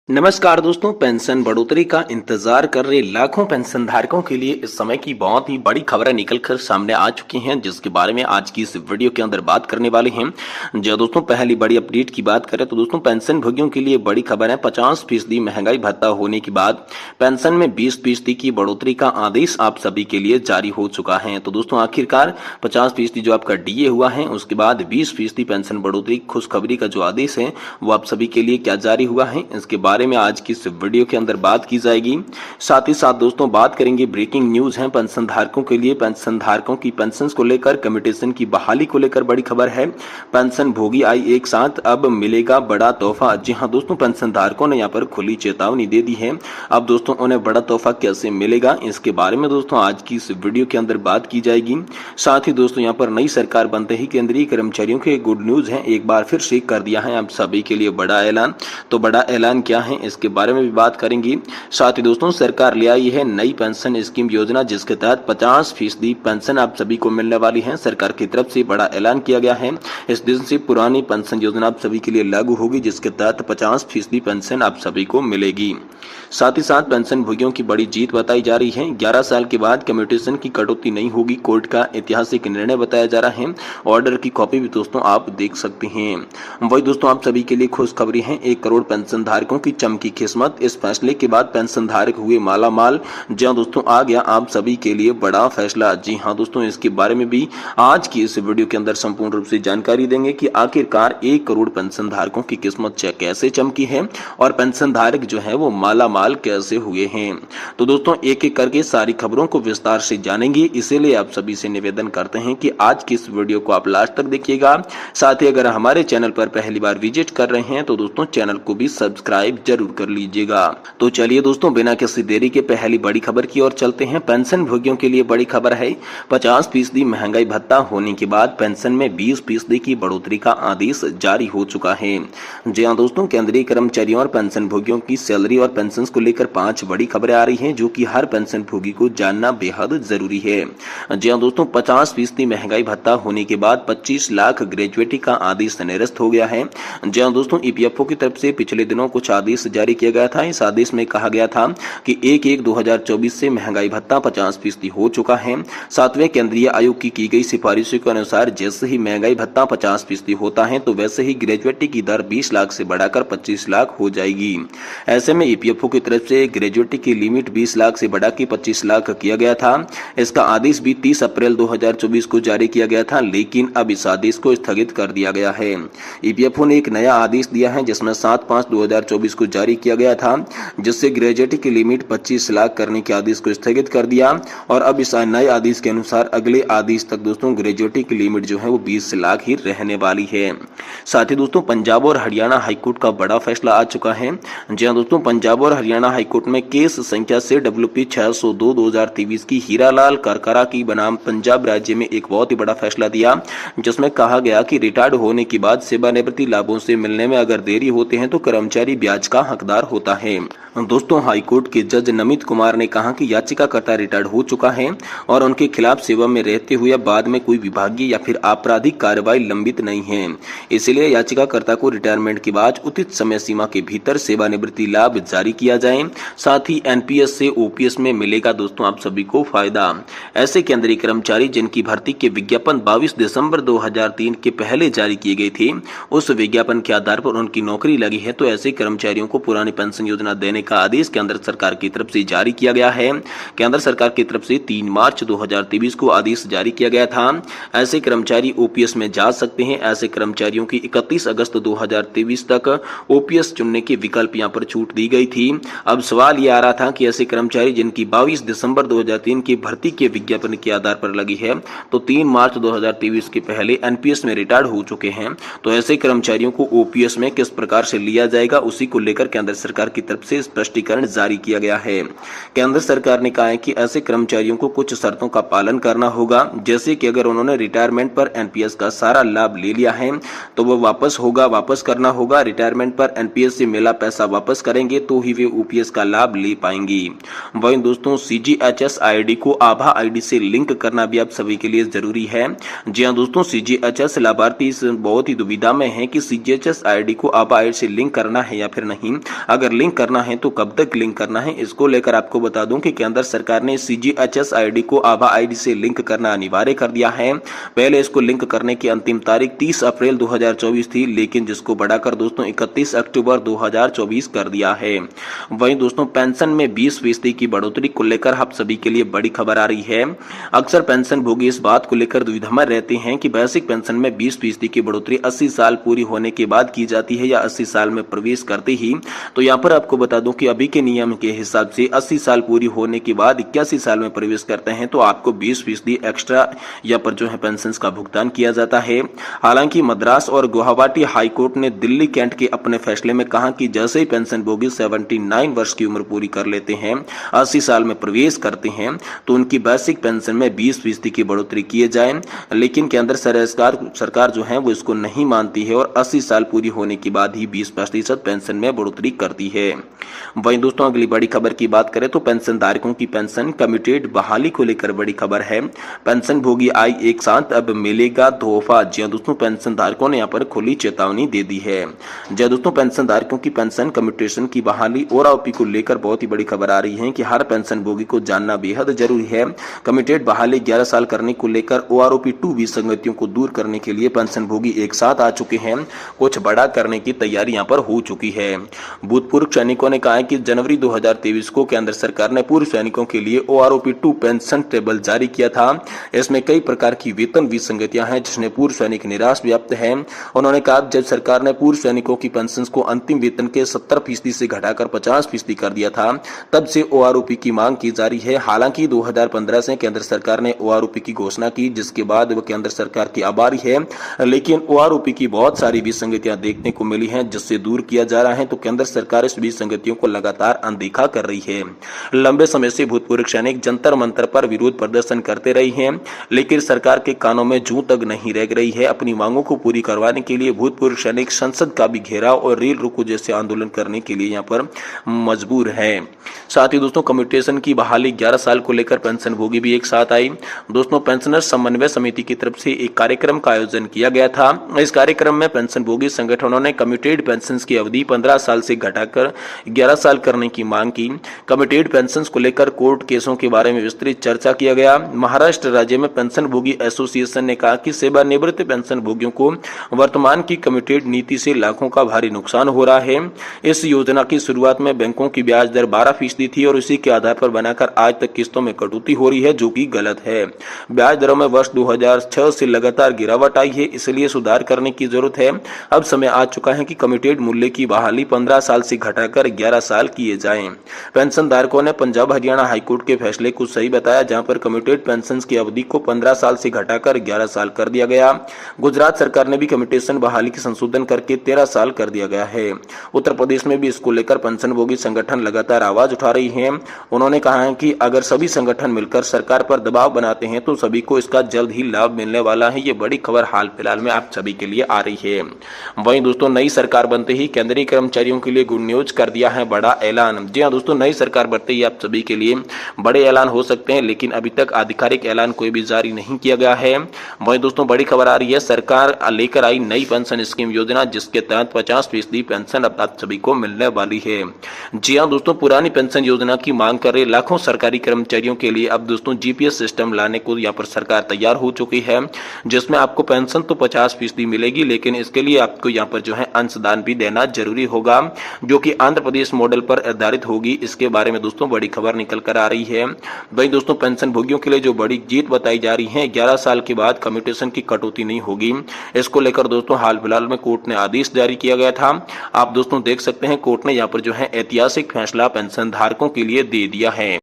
नमस्कार दोस्तों, पेंशन बढ़ोतरी का इंतजार कर रहे लाखों पेंशन धारकों के लिए इस समय की बहुत ही बड़ी खबरें निकलकर सामने आ चुकी हैं, जिसके बारे में आज की इस वीडियो के अंदर बात करने वाले हैं। जो दोस्तों पहली बड़ी अपडेट की बात करें तो दोस्तों पेंशन भोगियों के लिए बड़ी खबर है। 50% महंगाई भत्ता होने के बाद पेंशन में 20% की बढ़ोतरी का आदेश आप सभी के लिए जारी हो चुका है। तो दोस्तों आखिरकार 50% जो आपका डीए हुआ है, उसके बाद 20% पेंशन बढ़ोतरी खुशखबरी का जो आदेश है वो आप सभी के लिए क्या जारी हुआ है, इसके बारे में आज की इस वीडियो के अंदर बात की जाएगी। साथ ही साथ दोस्तों बात करेंगे, ब्रेकिंग न्यूज है पेंशन धारकों के लिए। पेंशन धारकों की पेंशन को लेकर कम्यूटेशन की बहाली को लेकर बड़ी खबर है। पेंशन भोगी आई एक साथ, अब मिलेगा बड़ा तोहफा। जी हां दोस्तों, पेंशन धारकों ने यहाँ पर खुली चेतावनी दे दी है। अब दोस्तों उन्हें बड़ा तोहफा कैसे मिलेगा, इसके बारे में दोस्तों आज की इस वीडियो के अंदर बात की जाएगी। साथ ही दोस्तों यहाँ पर नई सरकार बनते ही केंद्रीय कर्मचारियों के गुड न्यूज है, एक बार फिर से कर दिया है आप सभी के लिए बड़ा ऐलान। तो बड़ा ऐलान क्या है, इसके बारे में भी बात करेंगे। साथ ही दोस्तों सरकार ले आई है नई पेंशन स्कीम योजना, जिसके तहत 50% पेंशन आप सभी को मिलने वाली है। सरकार की तरफ से बड़ा ऐलान किया गया है। इस दिन से पुरानी पेंशन योजना आप सभी के लिए लागू होगी, जिसके तहत 50% पेंशन आप सभी को मिलेगी। साथ ही साथ पेंशन भोगियों की बड़ी जीत बताई जा रही है। 11 साल के बाद कम्यूटेशन की कटौती नहीं होगी, कोर्ट का ऐतिहासिक निर्णय बताया जा रहा है। ऑर्डर की कॉपी भी दोस्तों आप देख सकते हैं। वही दोस्तों आप सभी के लिए खुशखबरी है, 1 करोड़ पेंशन धारकों की चमकी किस्मत। इस फैसले के बाद पेंशन धारक हुए माला माल। जहां दोस्तों आ गया आप सभी के लिए बड़ा फैसला। जी हाँ दोस्तों, इसके बारे में भी आज की इस वीडियो के अंदर संपूर्ण रूप से जानकारी देंगे कि आखिरकार 1 करोड़ पेंशन धारकों की किस्मत कैसे चमकी है और पेंशन धारक जो है वो माला माल कैसे हुए हैं। तो दोस्तों एक एक करके सारी खबरों को विस्तार से जानेंगे, इसीलिए आप सभी से निवेदन करते हैं कि आज की इस वीडियो को आप लास्ट तक देखिएगा। साथ ही अगर हमारे चैनल पर पहली बार विजिट कर रहे हैं तो दोस्तों चैनल को भी सब्सक्राइब जरूर कर लीजिएगा। तो चलिए दोस्तों बिना किसी देरी के पहली बड़ी खबर की ओर चलते हैं। पेंशन भोगियों के लिए बड़ी खबर है। 50% महंगाई भत्ता होने के बाद पेंशन में 20% की बढ़ोतरी का आदेश जारी हो चुका है। जी हाँ दोस्तों, केंद्रीय कर्मचारियों और पेंशन भोगियों की सैलरी और पेंशन को लेकर 5 बड़ी खबरें आ रही हैं, जो कि हर पेंशन भोगी को जानना बेहद जरूरी है। जी हाँ दोस्तों, 50% महंगाई भत्ता होने के बाद 25 लाख ग्रेजुएटी का आदेश निरस्त हो गया है। जी हाँ दोस्तों, ईपीएफओ की तरफ से पिछले दिनों कुछ आदेश जारी किया गया था। इस आदेश में कहा गया था कि 1/1/2024 से महंगाई भत्ता 50% हो चुका है। 7वें केंद्रीय आयोग की गई सिफारिशों के अनुसार जैसे ही महंगाई भत्ता 50% होता है तो वैसे ही ग्रेजुएटी की दर 20 लाख से बढ़ाकर 25 लाख हो जाएगी। ऐसे में ईपीएफओ की तरफ से ग्रेजुएटी की लिमिट 20 लाख से बढ़ा के 25 लाख किया गया था। इसका आदेश भी 30 अप्रैल 2024 को जारी किया गया था, लेकिन अब इस आदेश को स्थगित कर दिया गया है। ईपीएफओ ने एक नया आदेश दिया है, जिसमें 7/5/2024 को जारी किया गया था, जिससे ग्रेजुएटी की लिमिट 25 लाख करने के आदेश को स्थगित कर दिया। और अब इस नए आदेश के अनुसार अगले आदेश तक दोस्तों ग्रेजुएटी की लिमिट जो है वो 20 लाख ही रहने वाली है। साथ ही दोस्तों पंजाब और हरियाणा हाईकोर्ट का बड़ा फैसला आ चुका है। जी हाँ दोस्तों, पंजाब और हरियाणा हाईकोर्ट में केस संख्या से WP 602/2023 की हीरालाल करकरा की बनाम पंजाब राज्य में एक बहुत ही बड़ा फैसला दिया, जिसमें कहा गया कि रिटायर्ड होने के बाद सेवानिवृत्ति लाभों से मिलने में अगर देरी होते हैं तो कर्मचारी ब्याज का हकदार होता है। दोस्तों हाईकोर्ट के जज नमित कुमार ने कहा कि याचिकाकर्ता रिटायर्ड हो चुका है और उनके खिलाफ सेवा में रहते हुए बाद में कोई विभागीय या फिर आपराधिक कार्रवाई लंबित नहीं है। इसलिए याचिकाकर्ता को रिटायरमेंट के बाद उचित समय सीमा के भीतर सेवानिवृत्ति लाभ जारी किया जाए। साथ ही एनपीएस से ओपीएस में मिलेगा दोस्तों आप सभी को फायदा। ऐसे केंद्रीय कर्मचारी जिनकी भर्ती के विज्ञापन 22 दिसंबर 2003 के पहले जारी किए गए थे, उस विज्ञापन के आधार पर उनकी नौकरी लगी है, तो ऐसे कर्मचारियों को पुरानी पेंशन योजना देने का आदेश केंद्र सरकार की तरफ से जारी किया गया है। केंद्र सरकार की तरफ से 3 मार्च 2023 को आदेश जारी किया गया था। ऐसे कर्मचारी ओपीएस में जा सकते हैं। ऐसे कर्मचारियों की 31 अगस्त 2023 तक ओपीएस चुनने के विकल्प यहां पर छूट दी गई थी। अब सवाल ये आ रहा था कि ऐसे कर्मचारी जिनकी 22 दिसंबर 2003 की भर्ती के विज्ञापन के आधार पर लगी है, तो 3 मार्च 2023 के पहले एनपीएस में रिटायर्ड हो चुके हैं, तो ऐसे कर्मचारियों को ओपीएस में किस प्रकार से लिया जाएगा, उसी को लेकर केंद्र सरकार की तरफ से स्पष्टीकरण जारी किया गया है। केंद्र सरकार ने कहा है कि ऐसे कर्मचारियों को कुछ शर्तों का पालन करना होगा, जैसे कि अगर उन्होंने रिटायरमेंट पर एनपीएस का सारा लाभ ले लिया है तो वो वापस करना होगा। रिटायरमेंट पर एनपीएस से मिला पैसा वापस करेंगे तो ही वे ओपीएस का लाभ ले पाएंगे। वहीं दोस्तों सीजीएचएस आईडी को आभा आईडी से लिंक करना भी आप सभी के लिए जरूरी है। जी हाँ दोस्तों, सीजीएचएस लाभार्थी इस बहुत ही दुविधा में है कि सीजीएचएस आईडी को आभा आईडी से लिंक करना है या फिर नहीं। नहीं, अगर लिंक करना है तो कब तक लिंक करना है, इसको लेकर आपको बता दूं कि केंद्र सरकार ने CGHS आईडी को आभा आईडी से लिंक करना अनिवार्य कर दिया है। पहले इसको लिंक करने की अंतिम तारीख 30 अप्रैल 2024 थी, लेकिन जिसको बढ़ाकर दोस्तों 31 अक्टूबर 2024 कर दिया है। वहीं दोस्तों पेंशन में 20% की बढ़ोतरी को लेकर आप सभी के लिए बड़ी खबर आ रही है। अक्सर पेंशन भोगी इस बात को लेकर द्विधा रहते हैं कि बेसिक पेंशन में 20% की बढ़ोतरी 80 साल पूरी होने के बाद की जाती है या 80 साल में प्रवेश करते ही। तो यहाँ पर आपको बता दूं कि अभी के नियम के हिसाब से 80 साल पूरी होने के बाद 81 साल में प्रवेश करते हैं तो आपको 20% एक्स्ट्रा या पर जो है पेंशन का भुगतान किया जाता है। हालांकि मद्रास और गुवाहाटी हाई कोर्ट ने दिल्ली कैंट के अपने फैसले में कहा कि जैसे ही पेंशन भोगी 79 वर्ष की उम्र पूरी कर लेते हैं, 80 साल में प्रवेश करते हैं, तो उनकी बेसिक पेंशन में 20% की बढ़ोतरी किए जाए। लेकिन केंद्र सरकार जो है वो इसको नहीं मानती है और 80 साल पूरी होने के बाद ही 20% पेंशन में बढ़ोतरी करती है। वहीं दोस्तों अगली बड़ी खबर की बात करें तो पेंशन धारकों की पेंशन कमिटेड बहाली को लेकर बड़ी खबर है। पेंशन भोगी आई एक साथ अब मिलेगा तोहफा। जी हां दोस्तों, पेंशन धारकों ने यहाँ पर खुली चेतावनी दे दी है। जी दोस्तों, पेंशन धारकों की पेंशन कम्यूटेशन की बहाली ओआरओपी को लेकर बहुत ही बड़ी खबर आ रही है कि हर पेंशन भोगी को जानना बेहद जरूरी है। कमिटेड बहाली 11 साल करने को लेकर ओआरओपी 2 विसंगतियों को दूर करने के लिए पेंशन भोगी एक साथ आ चुके हैं। कुछ बड़ा करने की तैयारी यहाँ पर हो चुकी है। भूतपूर्व सैनिकों ने कहा है कि जनवरी 2023 को केंद्र सरकार ने पूर्व सैनिकों के लिए ओआरओपी 2 पेंशन टेबल जारी किया था। इसमें कई प्रकार की वेतन विसंगतियां हैं जिसने पूर्व सैनिक निराश व्याप्त है। उन्होंने कहा जब सरकार ने पूर्व सैनिकों की पेंशन को अंतिम वेतन के 70% से घटाकर 50% कर दिया था, तब से ओआरओपी की मांग की जा रही है। हालांकि 2015 से केंद्र सरकार ने ओआरओपी की घोषणा की, जिसके बाद वह केंद्र सरकार की आभारी है, लेकिन ओआरओपी की बहुत सारी विसंगतियां देखने को मिली हैं जिससे दूर किया जा रहा है। तो केंद्र सरकार इस विसंगतियों को लगातार अनदेखा कर रही है। लंबे समय से भूतपूर्व सैनिक जंतर मंतर पर विरोध प्रदर्शन करते रहे हैं, लेकिन सरकार के कानों में जूं तक नहीं रह रही है। अपनी मांगों को पूरी करवाने के लिए भूतपूर्व सैनिक संसद का भी घेराव और रेल रोको जैसे आंदोलन करने के लिए यहाँ पर मजबूर है। साथ ही दोस्तों कम्यूटेशन की बहाली 11 साल को लेकर पेंशन भोगी भी एक साथ आई। दोस्तों पेंशनर समन्वय समिति की तरफ से एक कार्यक्रम का आयोजन किया गया था। इस कार्यक्रम में पेंशन भोगी संगठनों ने कम्यूटेड पेंशन की अवधि 15 साल से घटाकर 11 साल करने की मांग की। कम्यूटेड पेंशन को लेकर कोर्ट केसों के बारे में विस्तृत चर्चा किया गया। महाराष्ट्र राज्य में पेंशन भोगी एसोसिएशन ने कहा कि सेवानिवृत्त पेंशन भोगियों को वर्तमान की कम्यूटेड नीति से लाखों का भारी नुकसान हो रहा है। इस योजना की शुरुआत में बैंकों की ब्याज दर 12% थी और इसी के आधार पर बनाकर आज तक किस्तों में कटौती हो रही है, जो कि गलत है। ब्याज दरों में वर्ष 2006 से लगातार गिरावट आई है, इसलिए सुधार करने की जरूरत है। अब समय आ चुका है कि कम्यूटेड मूल्य की बहाली 15 साल से घटाकर 11 साल किए जाएं। पेंशन धारकों ने पंजाब हरियाणा हाईकोर्ट के फैसले को सही बताया, जहां पर कम्यूटेड पेंशन की अवधि को 15 साल से घटाकर 11 साल कर दिया गया। गुजरात सरकार ने भी कम्यूटेशन बहाली की संशोधन करके 13 साल कर दिया गया है। उत्तर प्रदेश में भी इसको लेकर पेंशन भोगी संगठन लगातार आवाज उठा रही हैं। उन्होंने कहा है कि अगर सभी संगठन मिलकर सरकार पर दबाव बनाते हैं तो सभी को इसका जल्द ही लाभ मिलने वाला है। ये बड़ी खबर हाल फिलहाल में आप सभी के लिए आ रही है। वहीं दोस्तों नई सरकार बनते ही केंद्रीय कर्मचारियों के लिए गुड न्यूज कर दिया है बड़ा ऐलान। जी हां दोस्तों, नई सरकार बनते ही आप सभी के लिए बड़े ऐलान हो सकते हैं, लेकिन अभी तक आधिकारिक ऐलान कोई भी जारी नहीं किया गया है। वहीं दोस्तों बड़ी खबर आ रही है, सरकार लेकर आई नई पेंशन स्कीम योजना, जिसके तहत 50% पेंशन अब आप सभी को मिलने वाली है। जी हां दोस्तों, पुरानी पेंशन योजना की मांग कर रहे लाखों सरकारी कर्मचारियों के लिए अब दोस्तों जीपीएस सिस्टम लाने को यहाँ पर सरकार तैयार हो चुकी है, जिसमें आपको पेंशन तो 50% मिलेगी, लेकिन इसके लिए आपको यहाँ पर जो है अंशदान भी देना जरूरी होगा, जो कि आंध्र प्रदेश मॉडल पर आधारित होगी। इसके बारे में दोस्तों बड़ी खबर निकल कर आ रही है। वहीं दोस्तों पेंशन भोगियों के लिए जो बड़ी जीत बताई जा रही है, 11 साल के बाद कम्यूटेशन की कटौती नहीं होगी। इसको लेकर दोस्तों हाल फिलहाल में कोर्ट ने आदेश जारी किया गया था। आप दोस्तों देख सकते हैं कोर्ट ने यहाँ पर जो है ऐतिहासिक फैसला पेंशन धारकों के लिए दे दिया है।